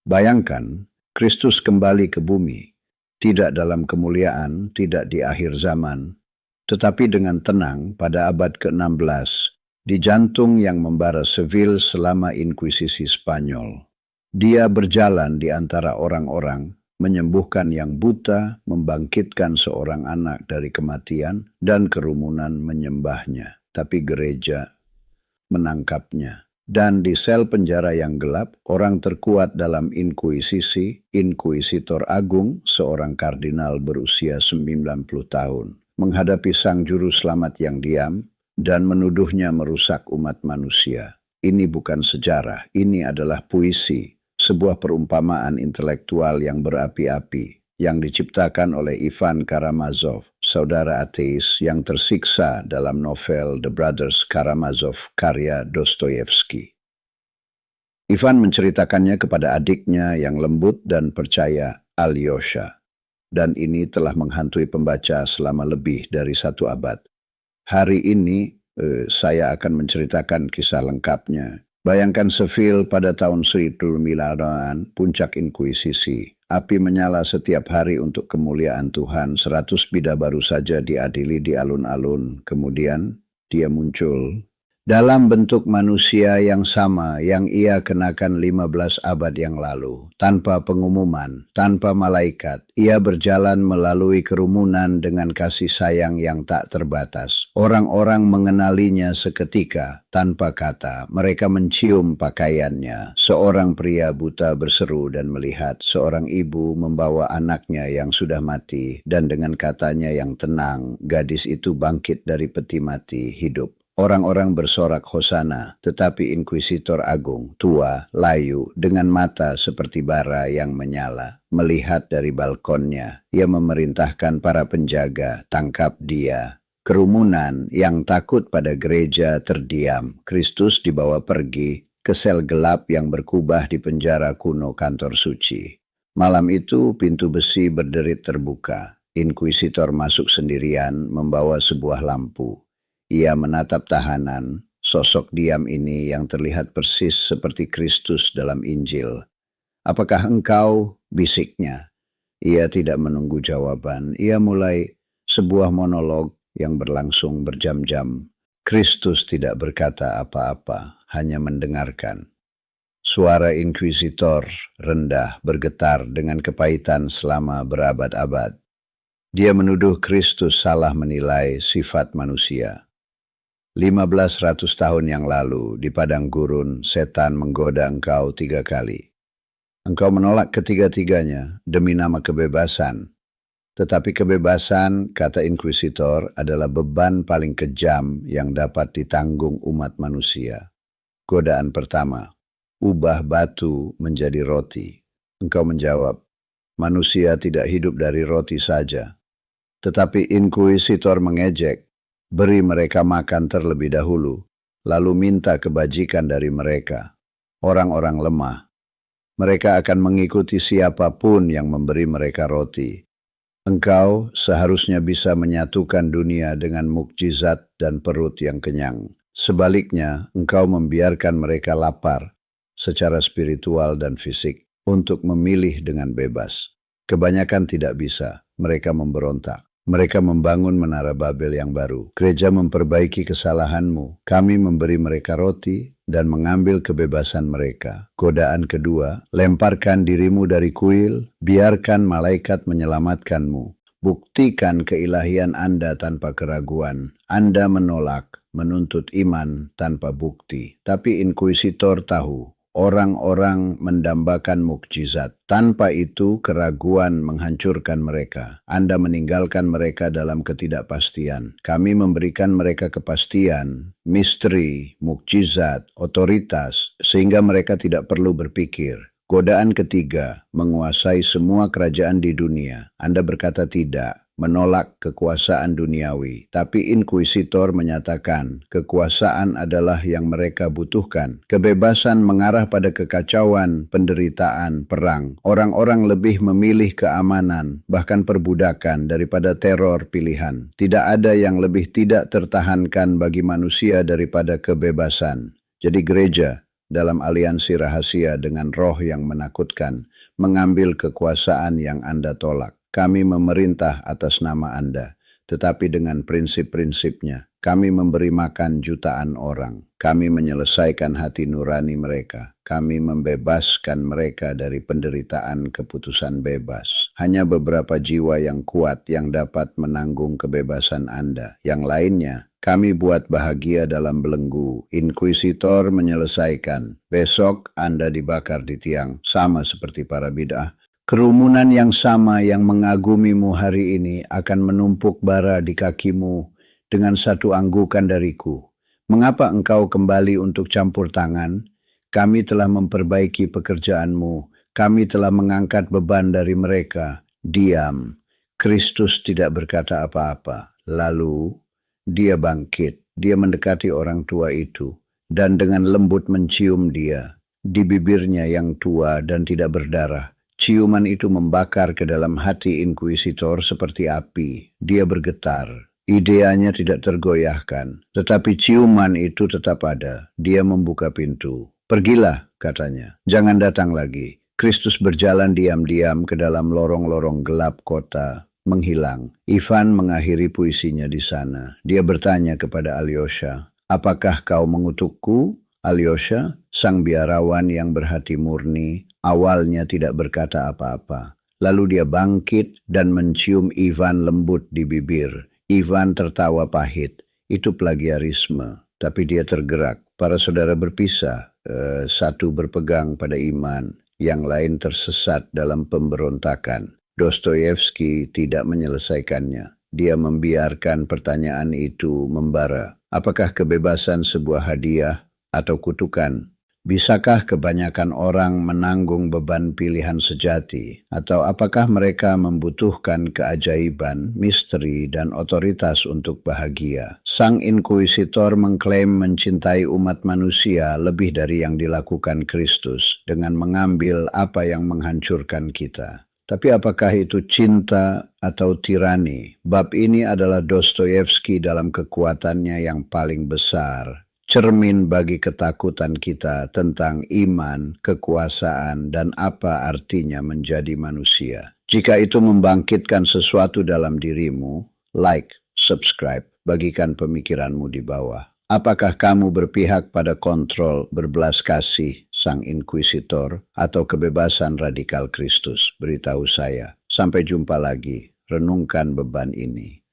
Bayangkan, Kristus kembali ke bumi, tidak dalam kemuliaan, tidak di akhir zaman, tetapi dengan tenang pada abad ke-16, di jantung yang membara Seville selama Inkuisisi Spanyol. Dia berjalan di antara orang-orang, menyembuhkan yang buta, membangkitkan seorang anak dari kematian, dan kerumunan menyembahnya. Tapi gereja menangkapnya. Dan di sel penjara yang gelap, orang terkuat dalam inkuisisi, Inkuisitor Agung, seorang kardinal berusia 90 tahun, menghadapi sang juru selamat yang diam dan menuduhnya merusak umat manusia. Ini bukan sejarah, ini adalah puisi, sebuah perumpamaan intelektual yang berapi-api, yang diciptakan oleh Ivan Karamazov, saudara ateis yang tersiksa dalam novel The Brothers Karamazov karya Dostoyevsky. Ivan menceritakannya kepada adiknya yang lembut dan percaya, Alyosha, dan ini telah menghantui pembaca selama lebih dari 1 abad. Hari ini saya akan menceritakan kisah lengkapnya. Bayangkan Seville pada tahun 1000-an, puncak inkuisisi. Api menyala setiap hari untuk kemuliaan Tuhan. 100 bidah baru saja diadili di alun-alun. Kemudian dia muncul dalam bentuk manusia yang sama yang ia kenakan 15 abad yang lalu. Tanpa pengumuman, tanpa malaikat, ia berjalan melalui kerumunan dengan kasih sayang yang tak terbatas. Orang-orang mengenalinya seketika, tanpa kata. Mereka mencium pakaiannya. Seorang pria buta berseru dan melihat. Seorang ibu membawa anaknya yang sudah mati. Dan dengan katanya yang tenang, gadis itu bangkit dari peti mati, hidup. Orang-orang bersorak hosana, tetapi Inkuisitor Agung, tua, layu, dengan mata seperti bara yang menyala, melihat dari balkonnya. Ia memerintahkan para penjaga, tangkap dia. Kerumunan yang takut pada gereja terdiam. Kristus dibawa pergi ke sel gelap yang berkubah di penjara kuno kantor suci. Malam itu pintu besi berderit terbuka. Inkuisitor masuk sendirian membawa sebuah lampu. Ia menatap tahanan, sosok diam ini yang terlihat persis seperti Kristus dalam Injil. "Apakah engkau?" bisiknya. Ia tidak menunggu jawaban. Ia mulai sebuah monolog yang berlangsung berjam-jam. Kristus tidak berkata apa-apa, hanya mendengarkan. Suara inkuisitor rendah bergetar dengan kepahitan selama berabad-abad. Dia menuduh Kristus salah menilai sifat manusia. 1500 tahun yang lalu, di padang gurun, setan menggoda engkau 3 kali. Engkau menolak ketiga-tiganya demi nama kebebasan. Tetapi kebebasan, kata inkuisitor, adalah beban paling kejam yang dapat ditanggung umat manusia. Godaan pertama, ubah batu menjadi roti. Engkau menjawab, manusia tidak hidup dari roti saja. Tetapi inkuisitor mengejek, beri mereka makan terlebih dahulu, lalu minta kebajikan dari mereka. Orang-orang lemah. Mereka akan mengikuti siapapun yang memberi mereka roti. Engkau seharusnya bisa menyatukan dunia dengan mukjizat dan perut yang kenyang. Sebaliknya, engkau membiarkan mereka lapar secara spiritual dan fisik untuk memilih dengan bebas. Kebanyakan tidak bisa, mereka memberontak. Mereka membangun menara Babel yang baru. Gereja memperbaiki kesalahanmu. Kami memberi mereka roti dan mengambil kebebasan mereka. Godaan kedua, lemparkan dirimu dari kuil, biarkan malaikat menyelamatkanmu. Buktikan keilahian Anda tanpa keraguan. Anda menolak, menuntut iman tanpa bukti. Tapi inkuisitor tahu, orang-orang mendambakan mukjizat. Tanpa itu, keraguan menghancurkan mereka. Anda meninggalkan mereka dalam ketidakpastian. Kami memberikan mereka kepastian, misteri, mukjizat, otoritas, sehingga mereka tidak perlu berpikir. Godaan ketiga, menguasai semua kerajaan di dunia. Anda berkata tidak, menolak kekuasaan duniawi. Tapi inkuisitor menyatakan kekuasaan adalah yang mereka butuhkan. Kebebasan mengarah pada kekacauan, penderitaan, perang. Orang-orang lebih memilih keamanan, bahkan perbudakan daripada teror pilihan. Tidak ada yang lebih tidak tertahankan bagi manusia daripada kebebasan. Jadi gereja dalam aliansi rahasia dengan roh yang menakutkan, mengambil kekuasaan yang Anda tolak. Kami memerintah atas nama Anda, tetapi dengan prinsip-prinsipnya. Kami memberi makan jutaan orang. Kami menyelesaikan hati nurani mereka. Kami membebaskan mereka dari penderitaan keputusan bebas. Hanya beberapa jiwa yang kuat yang dapat menanggung kebebasan Anda. Yang lainnya, kami buat bahagia dalam belenggu. Inkuisitor menyelesaikan. Besok Anda dibakar di tiang, sama seperti para bid'ah. Kerumunan yang sama yang mengagumimu hari ini akan menumpuk bara di kakimu dengan satu anggukan dariku. Mengapa engkau kembali untuk campur tangan? Kami telah memperbaiki pekerjaanmu. Kami telah mengangkat beban dari mereka. Diam. Kristus tidak berkata apa-apa. Lalu dia bangkit. Dia mendekati orang tua itu dan dengan lembut mencium dia di bibirnya yang tua dan tidak berdarah. Ciuman itu membakar ke dalam hati inkuisitor seperti api. Dia bergetar. Ideanya tidak tergoyahkan, tetapi ciuman itu tetap ada. Dia membuka pintu. Pergilah, katanya. Jangan datang lagi. Kristus berjalan diam-diam ke dalam lorong-lorong gelap kota, menghilang. Ivan mengakhiri puisinya di sana. Dia bertanya kepada Alyosha, apakah kau mengutukku? Alyosha, sang biarawan yang berhati murni, awalnya tidak berkata apa-apa. Lalu dia bangkit dan mencium Ivan lembut di bibir. Ivan tertawa pahit. Itu plagiarisme. Tapi dia tergerak. Para saudara berpisah. Satu berpegang pada iman. Yang lain tersesat dalam pemberontakan. Dostoyevsky tidak menyelesaikannya. Dia membiarkan pertanyaan itu membara. Apakah kebebasan sebuah hadiah atau kutukan? Bisakah kebanyakan orang menanggung beban pilihan sejati? Atau apakah mereka membutuhkan keajaiban, misteri, dan otoritas untuk bahagia? Sang inkuisitor mengklaim mencintai umat manusia lebih dari yang dilakukan Kristus dengan mengambil apa yang menghancurkan kita. Tapi apakah itu cinta atau tirani? Bab ini adalah Dostoyevsky dalam kekuatannya yang paling besar. Cermin bagi ketakutan kita tentang iman, kekuasaan, dan apa artinya menjadi manusia. Jika itu membangkitkan sesuatu dalam dirimu, like, subscribe, bagikan pemikiranmu di bawah. Apakah kamu berpihak pada kontrol berbelas kasih sang inkuisitor atau kebebasan radikal Kristus? Beritahu saya. Sampai jumpa lagi. Renungkan beban ini.